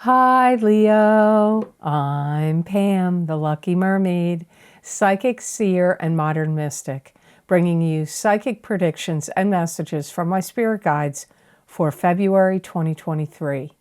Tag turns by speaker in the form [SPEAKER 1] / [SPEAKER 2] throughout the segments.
[SPEAKER 1] Hi, Leo. I'm Pam, the Lucky Mermaid, psychic, seer, and modern mystic, bringing you psychic predictions and messages from my spirit guides for February 2023.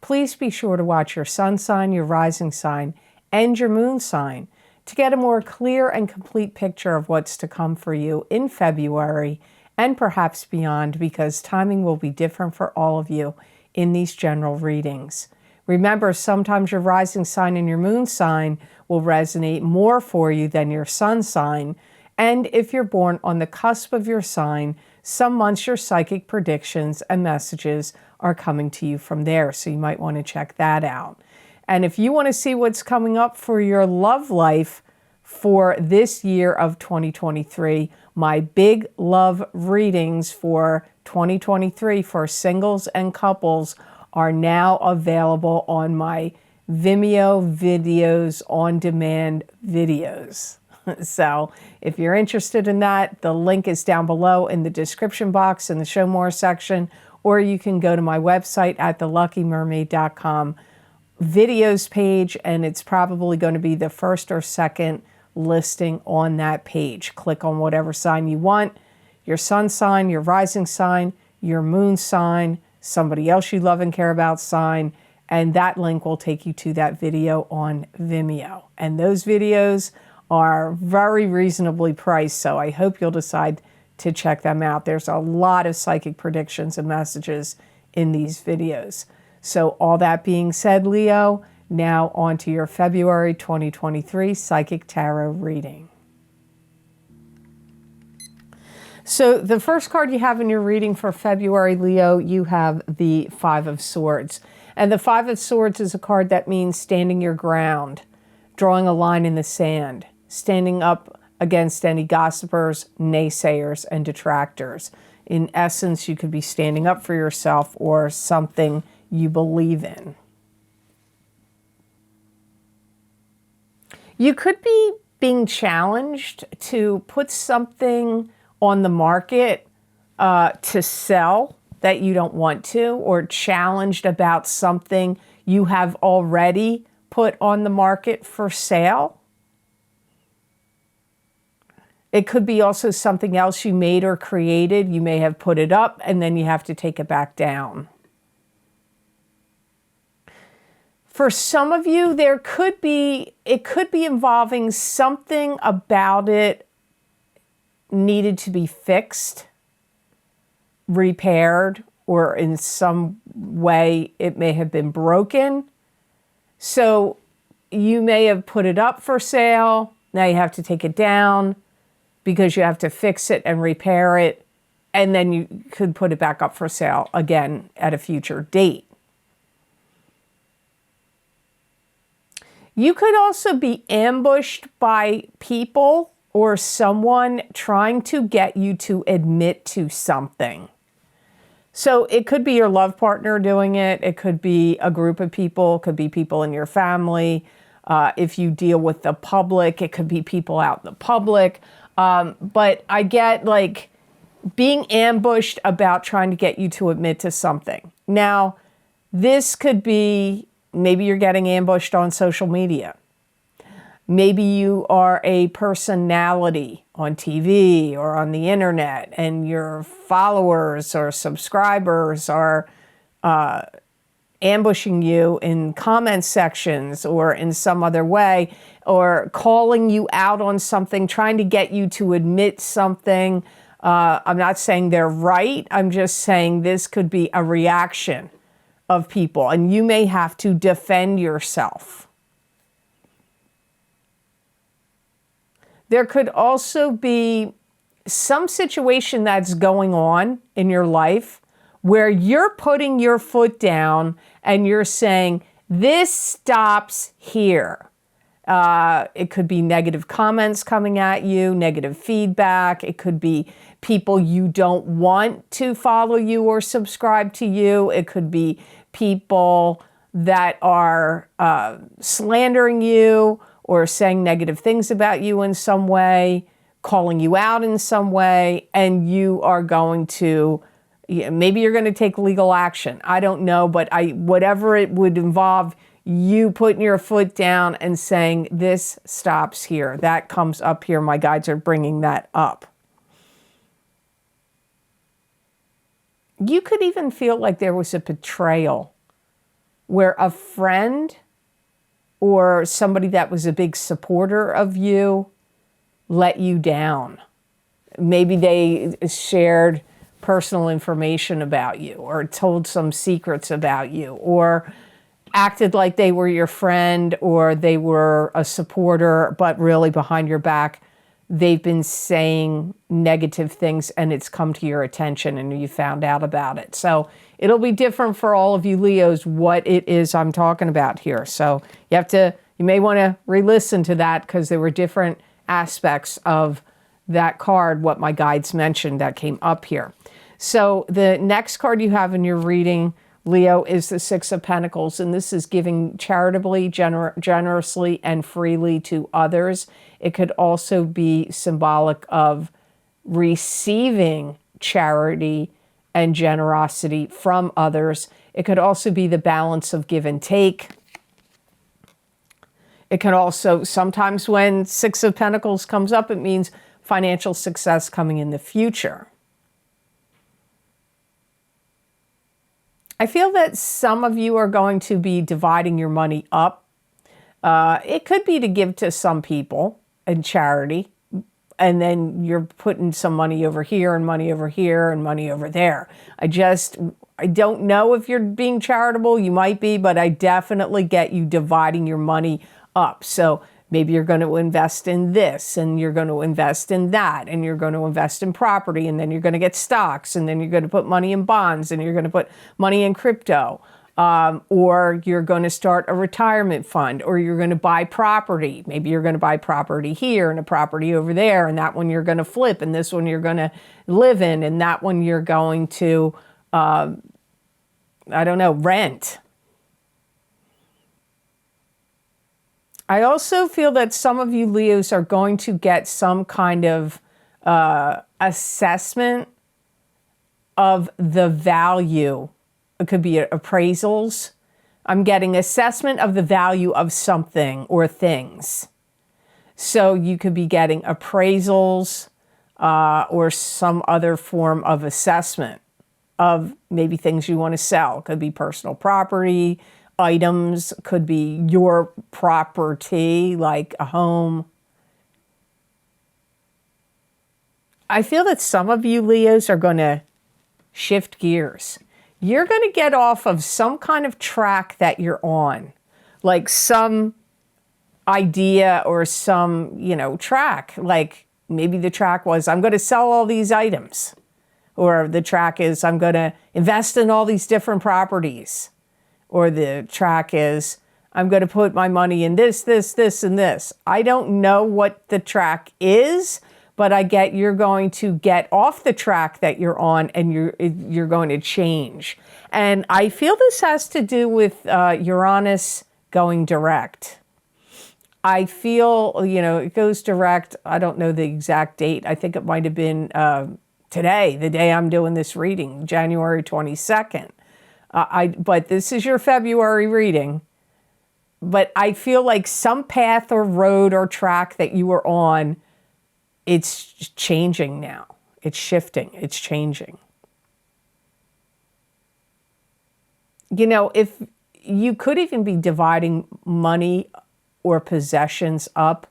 [SPEAKER 1] Please be sure to watch your sun sign, your rising sign, and your moon sign to get a more clear and complete picture of what's to come for you in February and perhaps beyond, because timing will be different for all of you in these general readings. Remember, sometimes your rising sign and your moon sign will resonate more for you than your sun sign. And if you're born on the cusp of your sign, some months your psychic predictions and messages are coming to you from there. So you might want to check that out. And if you want to see what's coming up for your love life for this year of 2023, my big love readings for 2023 for singles and couples are now available on my Vimeo videos on demand videos. So if you're interested in that, the link is down below in the description box in the show more section, or you can go to my website at theluckymermaid.com videos page, and it's probably going to be the first or second listing on that page. Click on whatever sign you want, your sun sign, your rising sign, your moon sign, somebody else you love and care about sign, and that link will take you to that video on Vimeo. And those videos are very reasonably priced, so I hope you'll decide to check them out. There's a lot of psychic predictions and messages in these videos. So all that being said, Leo, now on to your February 2023 Psychic Tarot reading. So the first card you have in your reading for February, Leo, you have the Five of Swords. And the Five of Swords is a card that means standing your ground, drawing a line in the sand, standing up against any gossipers, naysayers, and detractors. In essence, you could be standing up for yourself or something you believe in. You could be being challenged to put something on the market to sell that you don't want to, or challenged about something you have already put on the market for sale. It could be also something else you made or created. You may have put it up and then you have to take it back down. For some of you, it could be involving something about it needed to be fixed, repaired, or in some way it may have been broken. So you may have put it up for sale. Now you have to take it down because you have to fix it and repair it. And then you could put it back up for sale again at a future date. You could also be ambushed by people or someone trying to get you to admit to something. So it could be your love partner doing it. It could be a group of people. It could be people in your family. If you deal with the public, it could be people out in the public. But I get like being ambushed about trying to get you to admit to something. Now, this could be maybe you're getting ambushed on social media. Maybe you are a personality on TV or on the internet, and your followers or subscribers are ambushing you in comment sections or in some other way, or calling you out on something, trying to get you to admit something. I'm not saying they're right. I'm just saying this could be a reaction of people, and you may have to defend yourself. There could also be some situation that's going on in your life where you're putting your foot down and you're saying, this stops here. It could be negative comments coming at you, negative feedback. It could be people you don't want to follow you or subscribe to you. It could be people that are slandering you or saying negative things about you in some way, calling you out in some way, and you are going to Yeah, maybe you're going to take legal action. I don't know, but whatever it would involve, you putting your foot down and saying, this stops here. That comes up here. My guides are bringing that up. You could even feel like there was a betrayal where a friend or somebody that was a big supporter of you let you down. Maybe they shared personal information about you or told some secrets about you or acted like they were your friend or they were a supporter, but really behind your back, they've been saying negative things and it's come to your attention and you found out about it. So it'll be different for all of you Leos what it is I'm talking about here. So you may want to re-listen to that because there were different aspects of that card, what my guides mentioned that came up here. So the next card you have in your reading, Leo, is the Six of Pentacles, and this is giving charitably, generously, and freely to others. It could also be symbolic of receiving charity and generosity from others. It could also be the balance of give and take. It can also, sometimes when Six of Pentacles comes up, it means financial success coming in the future. I feel that some of you are going to be dividing your money up. It could be to give to some people in charity, and then you're putting some money over here and money over here and money over there. I don't know if you're being charitable. You might be, but I definitely get you dividing your money up. So maybe you're going to invest in this, and you're going to invest in that, and you're going to invest in property, and then you're going to get stocks, and then you're going to put money in bonds, and you're going to put money in crypto, or you're going to start a retirement fund, or you're going to buy property. Maybe you're going to buy property here and a property over there, and that one you're going to flip, and this one you're going to live in, and that one you're going to, rent. I also feel that some of you Leos are going to get some kind of assessment of the value. It could be appraisals. I'm getting assessment of the value of something or things. So you could be getting appraisals or some other form of assessment of maybe things you want to sell. It could be personal property, items, could be your property, like a home. I feel that some of you Leos are going to shift gears. You're going to get off of some kind of track that you're on, like some idea or some, track. Like maybe the track was, I'm going to sell all these items. Or the track is, I'm going to invest in all these different properties. Or the track is, I'm going to put my money in this, this, this, and this. I don't know what the track is, but I get you're going to get off the track that you're on and you're going to change. And I feel this has to do with Uranus going direct. I feel, it goes direct. I don't know the exact date. I think it might have been today, the day I'm doing this reading, January 22nd. But this is your February reading. But I feel like some path or road or track that you were on, it's changing now. It's shifting. It's changing. If you could even be dividing money or possessions up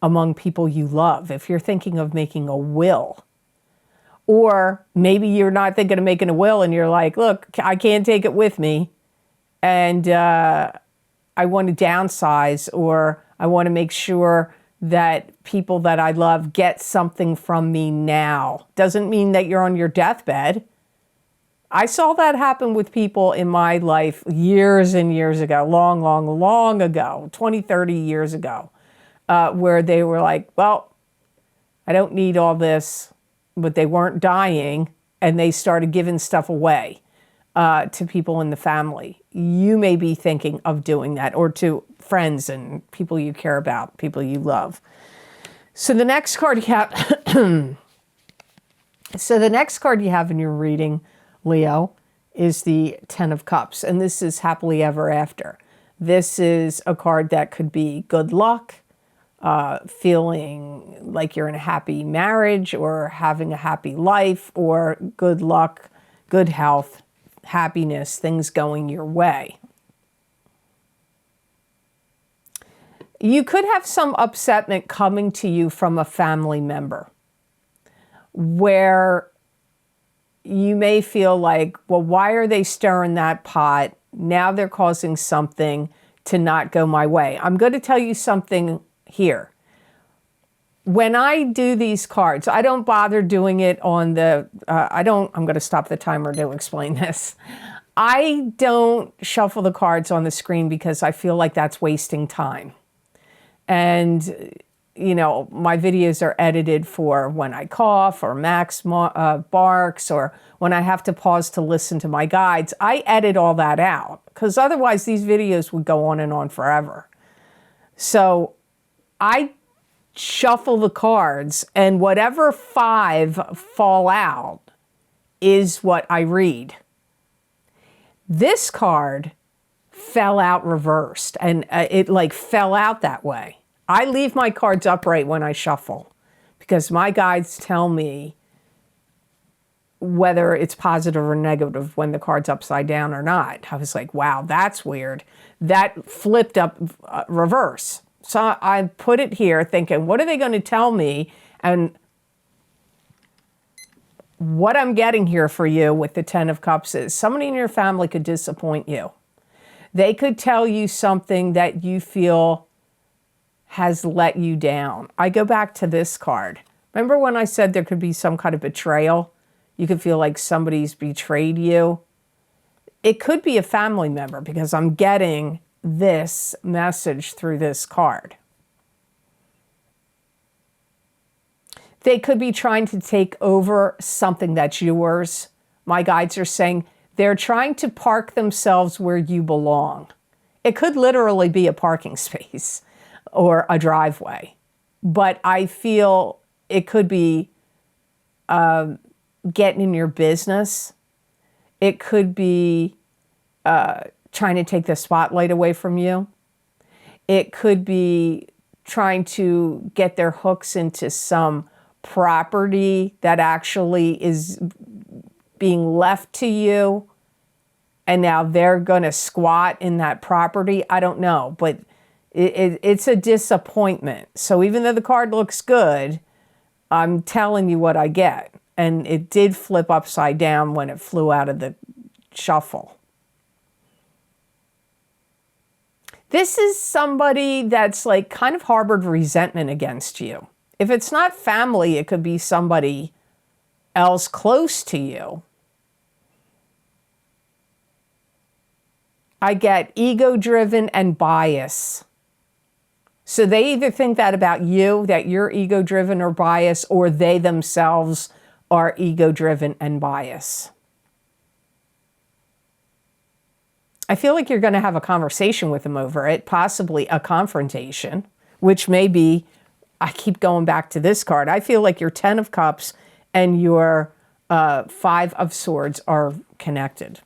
[SPEAKER 1] among people you love, if you're thinking of making a will. Or maybe you're not thinking of making a will and you're like, look, I can't take it with me. And I want to downsize, or I want to make sure that people that I love get something from me now. Doesn't mean that you're on your deathbed. I saw that happen with people in my life years and years ago, long ago, 20, 30 years ago, where they were like, well, I don't need all this. But they weren't dying, and they started giving stuff away to people in the family. You may be thinking of doing that, or to friends and people you care about, people you love. So the next card you have So the next card you have in your reading, Leo, is the Ten of Cups, and this is happily ever after. This is a card that could be good luck, feeling like you're in a happy marriage or having a happy life, or good luck, good health, happiness, things going your way. You could have some upsetment coming to you from a family member where you may feel like, well, why are they stirring that pot? Now they're causing something to not go my way. I'm going to tell you something here. When I do these cards, I don't bother doing it on the, I'm going to stop the timer to explain this. I don't shuffle the cards on the screen because I feel like that's wasting time. And, you know, my videos are edited for when I cough or Max barks or when I have to pause to listen to my guides. I edit all that out because otherwise these videos would go on and on forever. So I shuffle the cards, and whatever 5 fall out is what I read. This card fell out reversed, and it like fell out that way. I leave my cards upright when I shuffle because my guides tell me whether it's positive or negative when the card's upside down or not. I was like, wow, that's weird. That flipped up reverse. So I put it here thinking, what are they going to tell me? And what I'm getting here for you with the Ten of Cups is somebody in your family could disappoint you. They could tell you something that you feel has let you down. I go back to this card. Remember when I said there could be some kind of betrayal? You could feel like somebody's betrayed you. It could be a family member because I'm getting this message through this card. They could be trying to take over something that's yours. My guides are saying they're trying to park themselves where you belong. It could literally be a parking space or a driveway, but I feel it could be getting in your business. It could be trying to take the spotlight away from you. It could be trying to get their hooks into some property that actually is being left to you, and now they're going to squat in that property. I don't know, but it's a disappointment. So even though the card looks good, I'm telling you what I get. And it did flip upside down when it flew out of the shuffle. This is somebody that's like kind of harbored resentment against you. If it's not family, it could be somebody else close to you. I get ego-driven and bias. So they either think that about you, that you're ego-driven or biased, or they themselves are ego-driven and biased. I feel like you're going to have a conversation with them over it, possibly a confrontation, which may be, I keep going back to this card. I feel like your Ten of Cups and your 5 of Swords are connected.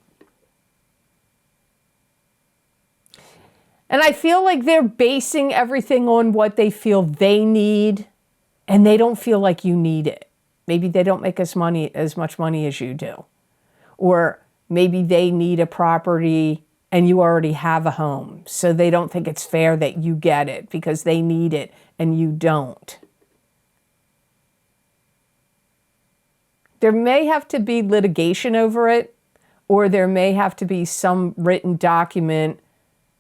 [SPEAKER 1] And I feel like they're basing everything on what they feel they need, and they don't feel like you need it. Maybe they don't make as much money as you do. Or maybe they need a property and you already have a home, so they don't think it's fair that you get it because they need it and you don't. There may have to be litigation over it, or there may have to be some written document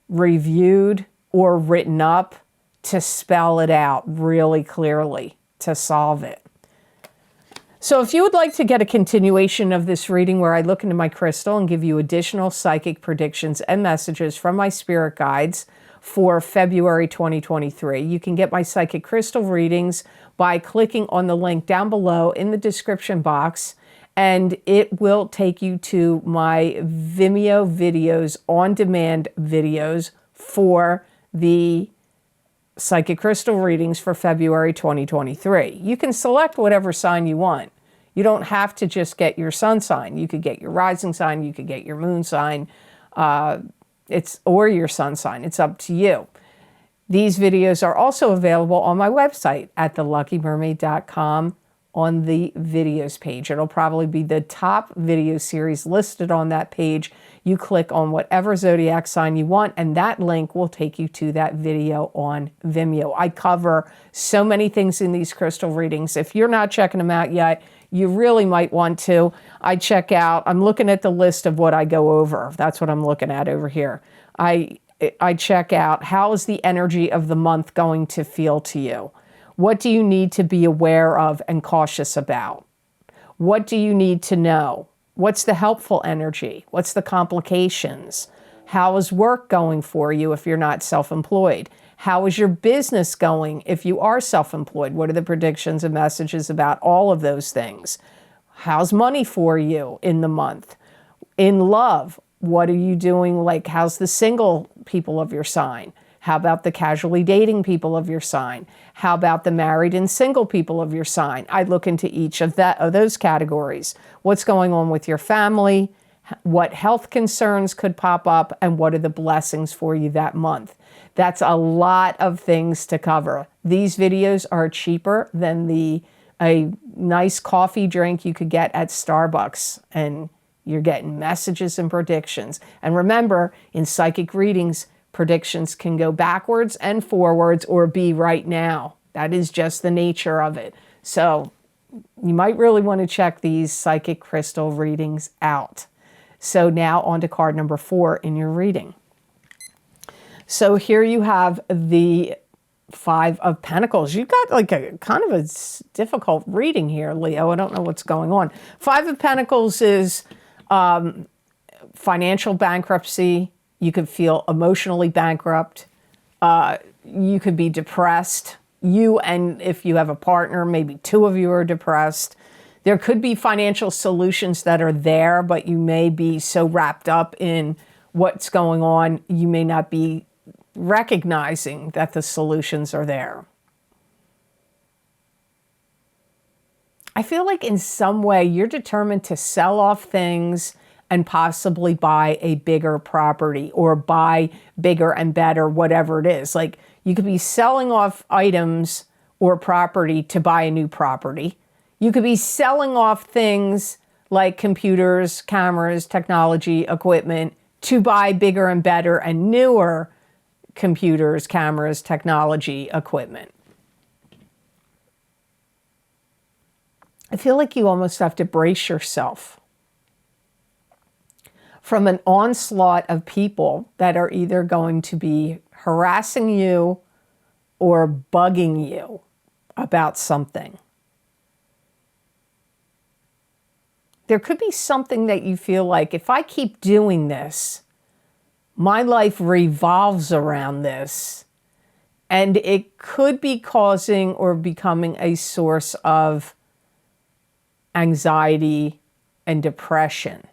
[SPEAKER 1] reviewed or written up to spell it out really clearly to solve it. So if you would like to get a continuation of this reading where I look into my crystal and give you additional psychic predictions and messages from my spirit guides for February 2023, you can get my psychic crystal readings by clicking on the link down below in the description box, and it will take you to my Vimeo videos, on-demand videos for the psychic crystal readings for February 2023. You can select whatever sign you want. You don't have to just get your sun sign. You could get your rising sign, you could get your moon sign, or your sun sign. It's up to you. These videos are also available on my website at theluckymermaid.com on the videos page. It'll probably be the top video series listed on that page. You click on whatever zodiac sign you want, and that link will take you to that video on Vimeo. I cover so many things in these crystal readings. If you're not checking them out yet, you really might want to. I'm looking at the list of what I go over. That's what I'm looking at over here. I check out, how is the energy of the month going to feel to you? What do you need to be aware of and cautious about? What do you need to know? What's the helpful energy? What's the complications? How is work going for you if you're not self-employed? How is your business going if you are self-employed? What are the predictions and messages about all of those things? How's money for you in the month? In love, what are you doing? Like, how's the single people of your sign? How about the casually dating people of your sign? How about the married and single people of your sign? I look into each of those categories. What's going on with your family? What health concerns could pop up? And what are the blessings for you that month? That's a lot of things to cover. These videos are cheaper than a nice coffee drink you could get at Starbucks, and you're getting messages and predictions. And remember, in psychic readings, predictions can go backwards and forwards or be right now. That is just the nature of it. So you might really want to check these psychic crystal readings out. So now on to card number 4 in your reading. So here you have the 5 of Pentacles. You've got like a kind of a difficult reading here, Leo. I don't know what's going on. 5 of Pentacles is financial bankruptcy. You could feel emotionally bankrupt. You could be depressed. And if you have a partner, maybe 2 of you are depressed. There could be financial solutions that are there, but you may be so wrapped up in what's going on, you may not be recognizing that the solutions are there. I feel like in some way you're determined to sell off things and possibly buy a bigger property or buy bigger and better, whatever it is. Like, you could be selling off items or property to buy a new property. You could be selling off things like computers, cameras, technology, equipment to buy bigger and better and newer computers, cameras, technology, equipment. I feel like you almost have to brace yourself from an onslaught of people that are either going to be harassing you or bugging you about something. There could be something that you feel like, if I keep doing this, my life revolves around this, and it could be causing or becoming a source of anxiety and depression.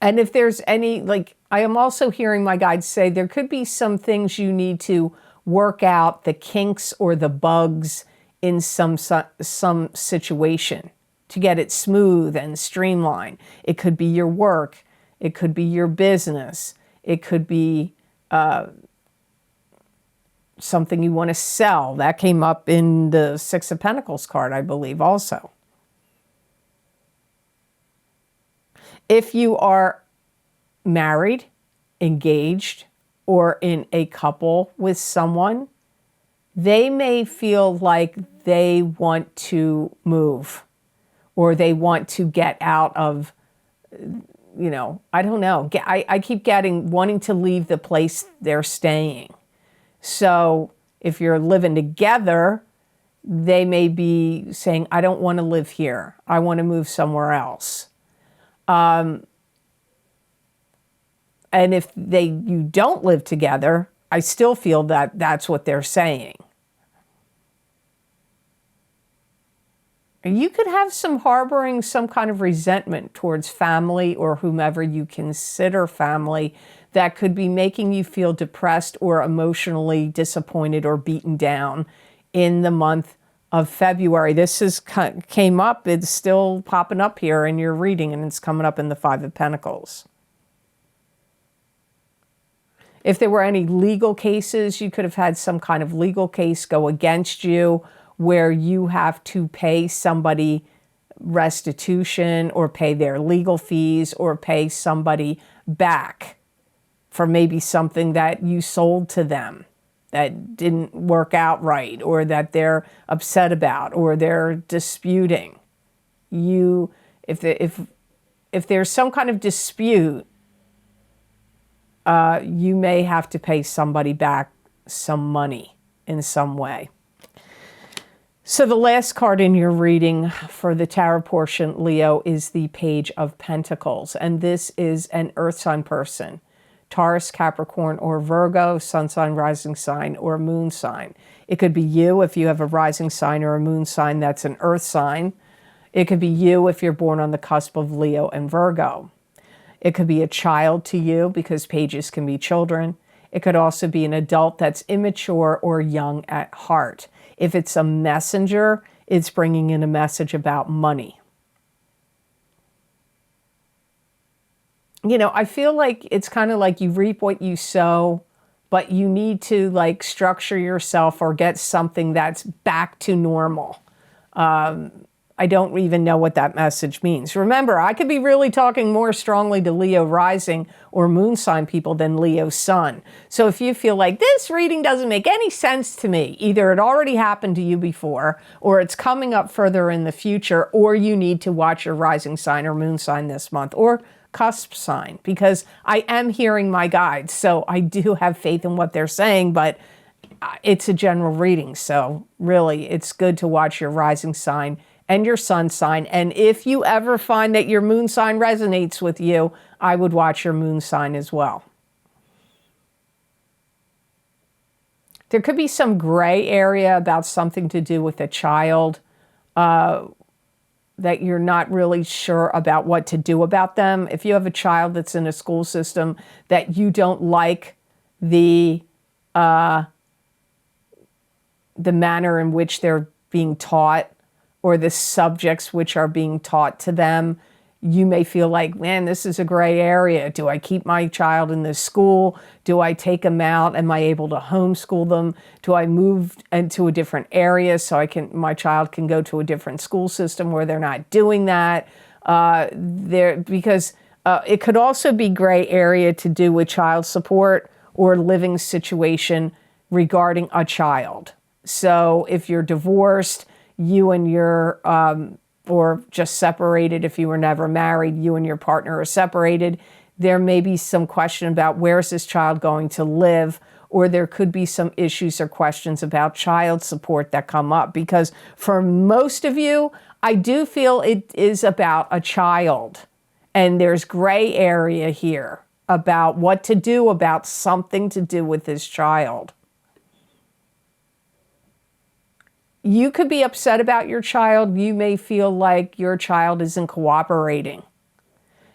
[SPEAKER 1] And if there's any, like, I am also hearing my guides say there could be some things you need to work out, the kinks or the bugs in some situation to get it smooth and streamlined. It could be your work. It could be your business. It could be something you want to sell. That came up in the 6 of Pentacles card, I believe, also. If you are married, engaged, or in a couple with someone, they may feel like they want to move or they want to get out of, you know, I don't know. I keep wanting to leave the place they're staying. So if you're living together, they may be saying, I don't want to live here. I want to move somewhere else. And if you don't live together, I still feel that that's what they're saying. You could have harboring some kind of resentment towards family or whomever you consider family that could be making you feel depressed or emotionally disappointed or beaten down in the month of February. This is came up. It's still popping up here in your reading, and it's coming up in the Five of Pentacles. If there were any legal cases, you could have had some kind of legal case go against you where you have to pay somebody restitution or pay their legal fees or pay somebody back for maybe something that you sold to them that didn't work out right, or that they're upset about, or they're disputing. If there's some kind of dispute, you may have to pay somebody back some money in some way. So the last card in your reading for the tarot portion, Leo, is the Page of Pentacles. And this is an earth sign person. Taurus, Capricorn, or Virgo, sun sign, rising sign, or moon sign. It could be you if you have a rising sign or a moon sign that's an earth sign. It could be you if you're born on the cusp of Leo and Virgo. It could be a child to you, because pages can be children. It could also be an adult that's immature or young at heart. If it's a messenger, it's bringing in a message about money. You know, I feel like it's kind of like you reap what you sow, but you need to like structure yourself or get something that's back to normal. I don't even know what that message means. Remember, I could be really talking more strongly to Leo rising or moon sign people than Leo sun. So if you feel like this reading doesn't make any sense to me, either it already happened to you before, or it's coming up further in the future, or you need to watch your rising sign or moon sign this month, or cusp sign, because I am hearing my guides. So I do have faith in what they're saying, but it's a general reading. So really, it's good to watch your rising sign and your sun sign. And if you ever find that your moon sign resonates with you, I would watch your moon sign as well. There could be some gray area about something to do with a child that you're not really sure about what to do about them. If you have a child that's in a school system that you don't like the manner in which they're being taught, or the subjects which are being taught to them, you may feel like, man, this is a gray area. Do I keep my child in this school? Do I take them out? Am I able to homeschool them? Do I move into a different area so my child can go to a different school system where they're not doing that? Because it could also be gray area to do with child support or living situation regarding a child. So if you're divorced, you and your, or just separated, if you were never married, you and your partner are separated, there may be some question about where's this child going to live, or there could be some issues or questions about child support that come up. Because for most of you, I do feel it is about a child, and there's gray area here about what to do about something to do with this child. You could be upset about your child. You may feel like your child isn't cooperating.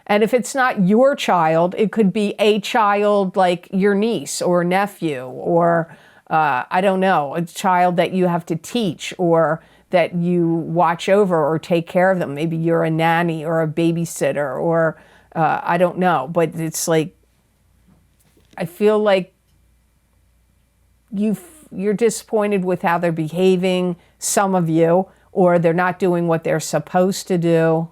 [SPEAKER 1] And if it's not your child, it could be a child like your niece or nephew, or I don't know, a child that you have to teach or that you watch over or take care of them. Maybe you're a nanny or a babysitter, or I don't know. But it's like, I feel like you're disappointed with how they're behaving, some of you, or they're not doing what they're supposed to do.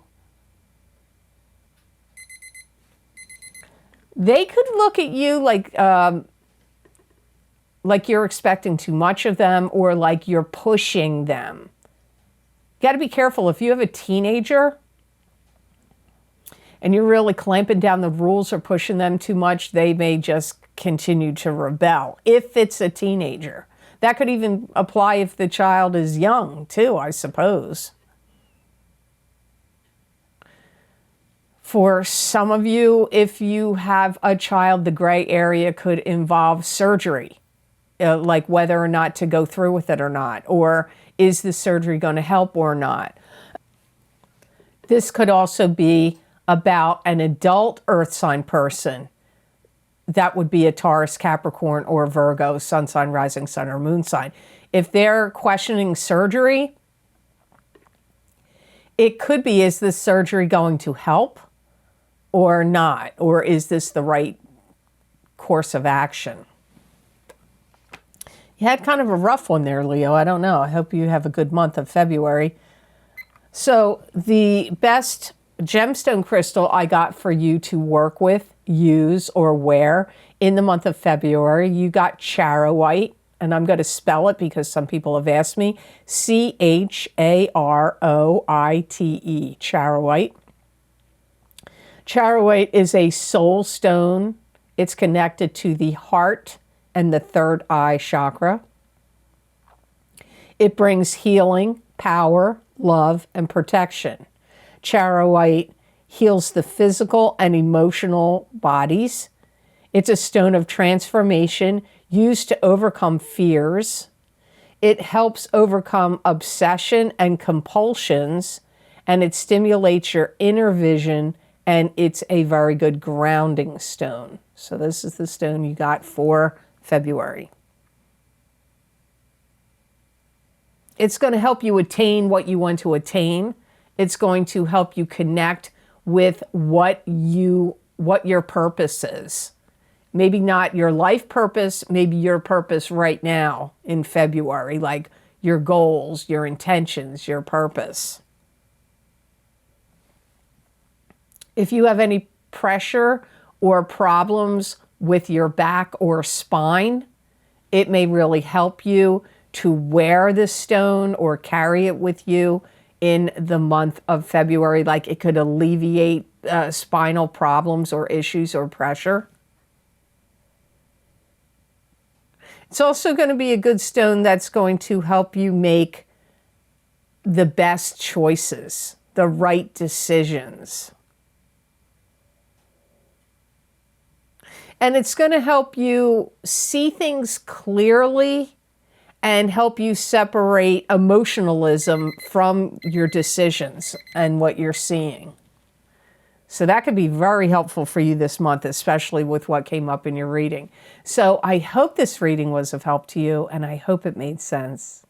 [SPEAKER 1] They could look at you like you're expecting too much of them, or like you're pushing them. You got to be careful. If you have a teenager and you're really clamping down the rules or pushing them too much, they may just continue to rebel. If it's a teenager. That could even apply if the child is young too, I suppose. For some of you, if you have a child, the gray area could involve surgery, like whether or not to go through with it or not, or is the surgery going to help or not. This could also be about an adult earth sign person that would be a Taurus, Capricorn, or Virgo, sun sign, rising sun, or moon sign. If they're questioning surgery, it could be, is this surgery going to help or not? Or is this the right course of action? You had kind of a rough one there, Leo. I don't know. I hope you have a good month of February. So the best gemstone crystal I got for you to work with, use, or wear in the month of February, you got charoite. And I'm going to spell it because some people have asked me. C-H-A-R-O-I-T-E, charoite. Charoite is a soul stone. It's connected to the heart and the third eye chakra. It brings healing, power, love, and protection. Charoite heals the physical and emotional bodies. It's a stone of transformation used to overcome fears. It helps overcome obsession and compulsions, and it stimulates your inner vision, and it's a very good grounding stone. So this is the stone you got for February. It's going to help you attain what you want to attain. It's going to help you connect with what your purpose is. Maybe not your life purpose, maybe your purpose right now in February, like your goals, your intentions, your purpose. If you have any pressure or problems with your back or spine, it may really help you to wear this stone or carry it with you in the month of February. Like it could alleviate spinal problems or issues or pressure. It's also going to be a good stone that's going to help you make the best choices, the right decisions. And it's going to help you see things clearly and help you separate emotionalism from your decisions and what you're seeing. So that could be very helpful for you this month, especially with what came up in your reading. So I hope this reading was of help to you, and I hope it made sense.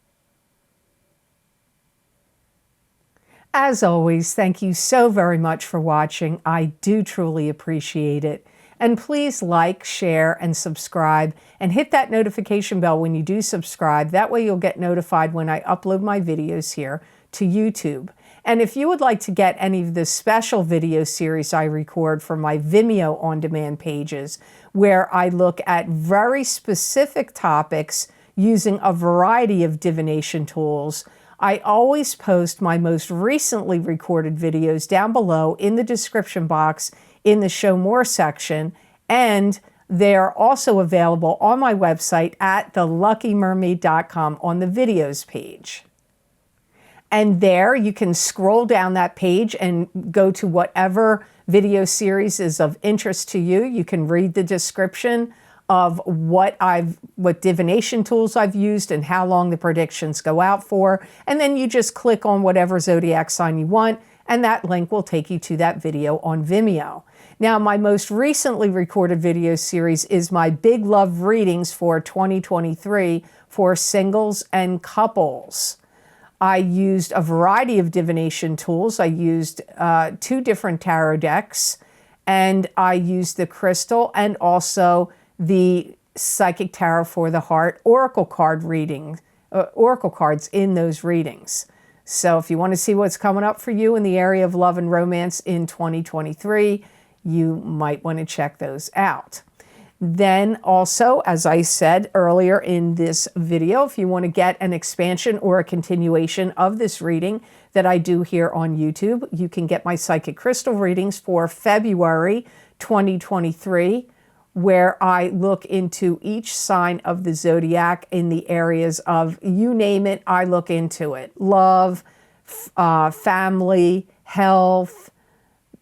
[SPEAKER 1] As always, thank you so very much for watching. I do truly appreciate it. And please like, share, and subscribe, and hit that notification bell when you do subscribe. That way you'll get notified when I upload my videos here to YouTube. And if you would like to get any of the special video series I record for my Vimeo on-demand pages, where I look at very specific topics using a variety of divination tools, I always post my most recently recorded videos down below in the description box in the Show More section, and they're also available on my website at theluckymermaid.com on the videos page. And there you can scroll down that page and go to whatever video series is of interest to you. You can read the description of what divination tools I've used and how long the predictions go out for. And then you just click on whatever zodiac sign you want, and that link will take you to that video on Vimeo. Now, my most recently recorded video series is my Big Love readings for 2023 for singles and couples. I used a variety of divination tools. I used 2 different tarot decks, and I used the crystal and also the Psychic Tarot for the Heart oracle card reading, oracle cards in those readings. So if you want to see what's coming up for you in the area of love and romance in 2023, you might want to check those out. Then also, as I said earlier in this video, if you want to get an expansion or a continuation of this reading that I do here on YouTube, you can get my Psychic Crystal readings for February 2023, where I look into each sign of the zodiac in the areas of, you name it, I look into it. Love, family, health,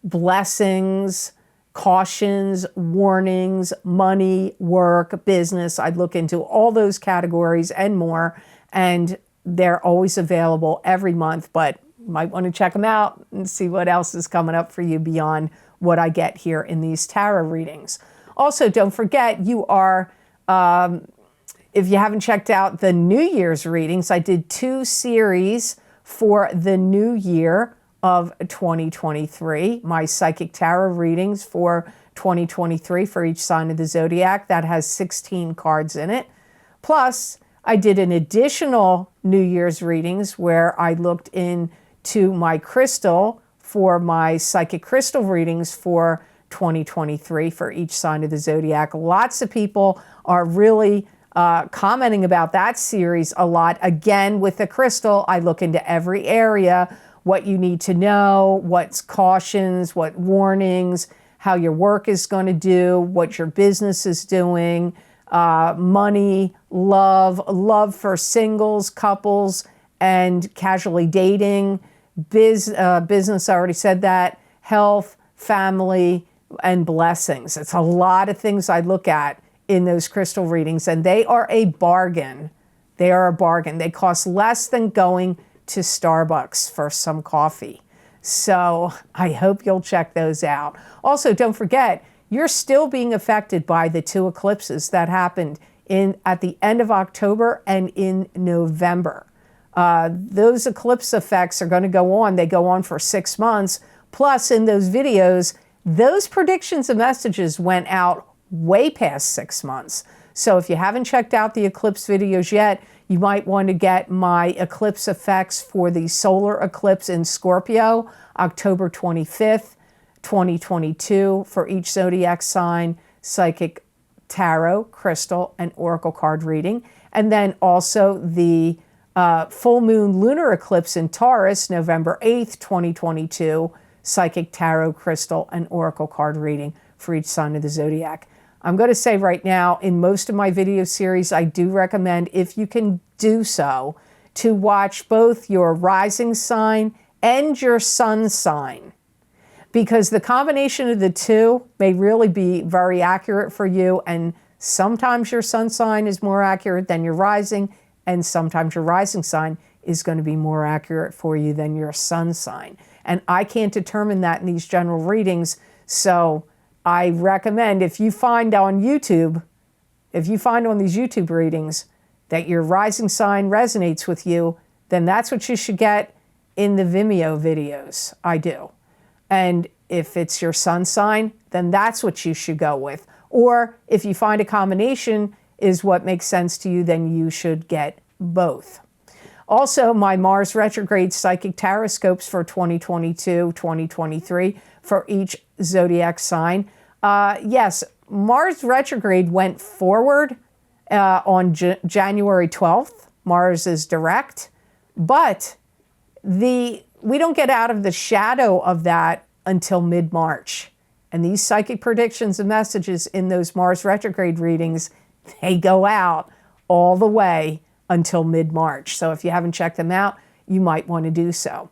[SPEAKER 1] blessings, cautions, warnings, money, work, business. I'd look into all those categories and more, and they're always available every month, but you might want to check them out and see what else is coming up for you beyond what I get here in these tarot readings. Also, don't forget, you are, if you haven't checked out the New Year's readings, I did 2 series for the new year of 2023. My Psychic Tarot readings for 2023 for each sign of the zodiac. That has 16 cards in it. Plus, I did an additional New Year's readings where I looked into my crystal for my psychic crystal readings for 2023 for each sign of the zodiac. Lots of people are really commenting about that series a lot. Again, with the crystal, I look into every area, what you need to know, what's cautions, what warnings, how your work is going to do, what your business is doing, money, love for singles, couples, and casually dating, business, I already said that, health, family, and blessings. It's a lot of things I look at in those crystal readings, and they are a bargain. They are a bargain. They cost less than going to Starbucks for some coffee. So I hope you'll check those out. Also, don't forget, you're still being affected by the 2 eclipses that happened at the end of October and in November. Those eclipse effects are going to go on. They go on for 6 months. Plus, in those videos, those predictions and messages went out way past 6 months. So if you haven't checked out the eclipse videos yet, you might want to get my eclipse effects for the solar eclipse in Scorpio, October 25th, 2022, for each zodiac sign, psychic tarot, crystal, and oracle card reading. And then also the full moon lunar eclipse in Taurus, November 8th, 2022, psychic tarot, crystal, and oracle card reading for each sign of the zodiac. I'm going to say right now, in most of my video series, I do recommend, if you can do so, to watch both your rising sign and your sun sign, because the combination of the 2 may really be very accurate for you, and sometimes your sun sign is more accurate than your rising, and sometimes your rising sign is going to be more accurate for you than your sun sign. And I can't determine that in these general readings, so I recommend, if you find on these YouTube readings that your rising sign resonates with you, then that's what you should get in the Vimeo videos I do. And if it's your sun sign, then that's what you should go with. Or if you find a combination is what makes sense to you, then you should get both. Also, my Mars retrograde psychic taroscopes for 2022, 2023 for each zodiac sign. Yes, Mars retrograde went forward on January 12th. Mars is direct, but we don't get out of the shadow of that until mid-March. And these psychic predictions and messages in those Mars retrograde readings, they go out all the way until mid-March. So if you haven't checked them out, you might want to do so.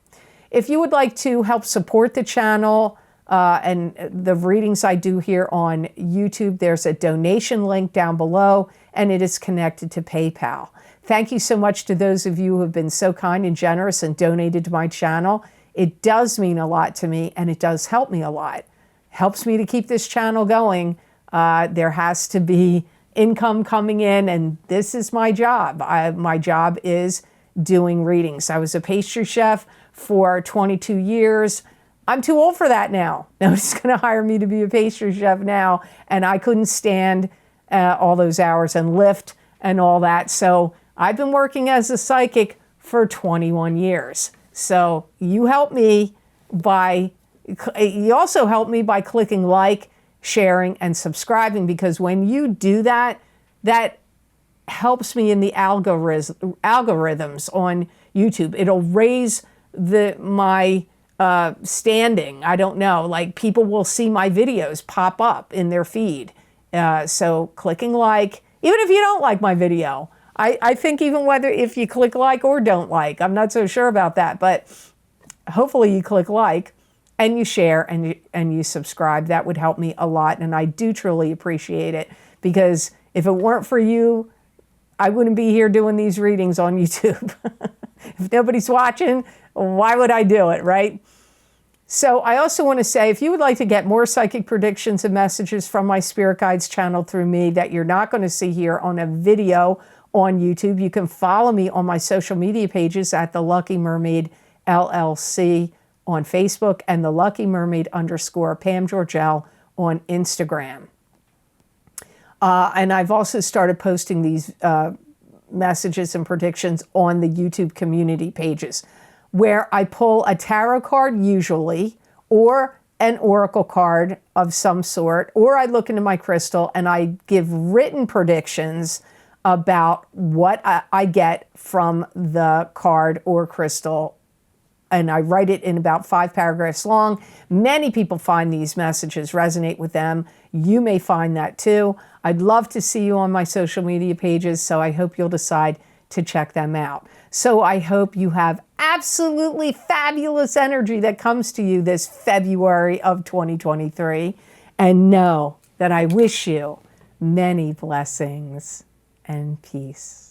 [SPEAKER 1] If you would like to help support the channel and the readings I do here on YouTube, there's a donation link down below, and it is connected to PayPal. Thank you so much to those of you who have been so kind and generous and donated to my channel. It does mean a lot to me, and it does help me a lot. Helps me to keep this channel going. There has to be income coming in, and this is my job. My job is doing readings. I was a pastry chef for 22 years. I'm too old for that now. Nobody's going to hire me to be a pastry chef now, and I couldn't stand all those hours and lift and all that. So I've been working as a psychic for 21 years. So you also help me by clicking like, sharing, and subscribing, because when you do that, that helps me in the algorithms on YouTube. It'll raise my standing. I don't know, like people will see my videos pop up in their feed. So clicking like, even if you don't like my video, I think even if you click like or don't like, I'm not so sure about that, but hopefully you click like and you share and you subscribe. That would help me a lot, and I do truly appreciate it, because if it weren't for you, I wouldn't be here doing these readings on YouTube. If nobody's watching, why would I do it, right? So I also want to say, if you would like to get more psychic predictions and messages from my spirit guides channeled through me that you're not going to see here on a video on YouTube, you can follow me on my social media pages at the Lucky Mermaid LLC on Facebook and the Lucky Mermaid _ Pam Georgel on Instagram. And I've also started posting these messages and predictions on the YouTube community pages, where I pull a tarot card usually, or an oracle card of some sort, or I look into my crystal and I give written predictions about what I get from the card or crystal, and I write it in about 5 paragraphs long. Many people find these messages resonate with them. You may find that too. I'd love to see you on my social media pages, so I hope you'll decide to check them out. So I hope you have absolutely fabulous energy that comes to you this February of 2023, and know that I wish you many blessings and peace.